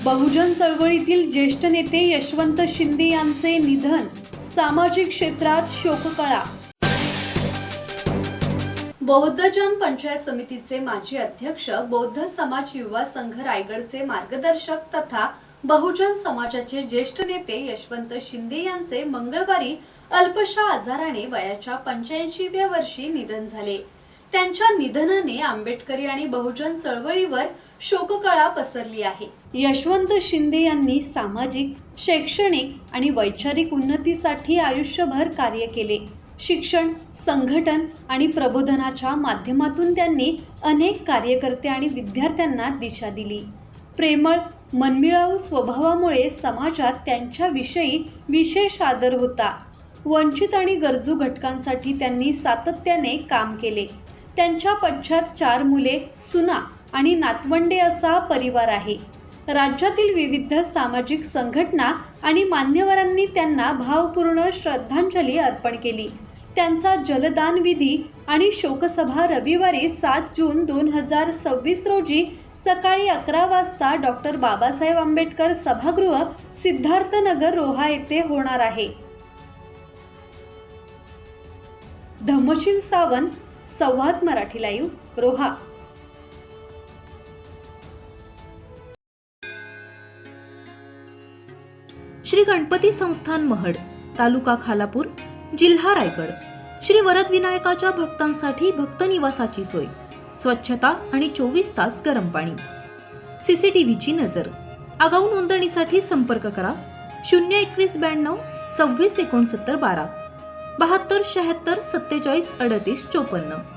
बहुजन चळवळीतील ज्येष्ठ नेते यशवंत शिंदे यांचे निधन, सामाजिक क्षेत्रात शोककळा। बौद्धजन पंचायत समितीचे माजी अध्यक्ष, बौद्ध समाज युवा संघ रायगडचे मार्गदर्शक तथा बहुजन समाजाचे ज्येष्ठ नेते यशवंत शिंदे यांचे मंगळवारी अल्पशा आजाराने वयाच्या 85व्या वर्षी निधन झाले। त्यांच्या निधनाने आंबेडकरी आणि बहुजन चळवळीवर शोककळा पसरली आहे। यशवंत शिंदे यांनी सामाजिक, शैक्षणिक आणि वैचारिक उन्नतीसाठी आयुष्यभर कार्य केले। शिक्षण, संघटन आणि प्रबोधनाच्या माध्यमातून त्यांनी अनेक कार्यकर्ते आणि विद्यार्थ्यांना दिशा दिली। प्रेमळ, मनमिळावू स्वभावामुळे समाजात त्यांच्याविषयी विशेष आदर होता। वंचित आणि गरजू घटकांसाठी त्यांनी सातत्याने काम केले। त्यांच्या पश्चात 4 मुले, सुना आणि नातवंडे असा परिवार आहे। राज्यातील विविध सामाजिक संघटना आणि मान्यवरांनी त्यांना भावपूर्ण श्रद्धांजली अर्पण केली। त्यांचा जलदान विधी आणि शोकसभा रविवारी 7 जून 2026 रोजी सकाळी 11 वाजता डॉक्टर बाबासाहेब आंबेडकर सभागृह, सिद्धार्थनगर, रोहा येथे होणार आहे। धम्मशील सावंत, संवाद मराठी लाईव्ह, रोहा। श्री गणपती संस्थान महड, तालुका खालापूर, जिल्हा रायगड। श्री वरद विनायकाच्या भक्तांसाठी भक्त निवासाची सोय, स्वच्छता आणि 24 तास गरम पाणी, सीसीटीव्हीची नजर। आगाऊ नोंदणीसाठी संपर्क करा 02192 26 69 12 72 76 47 38 54।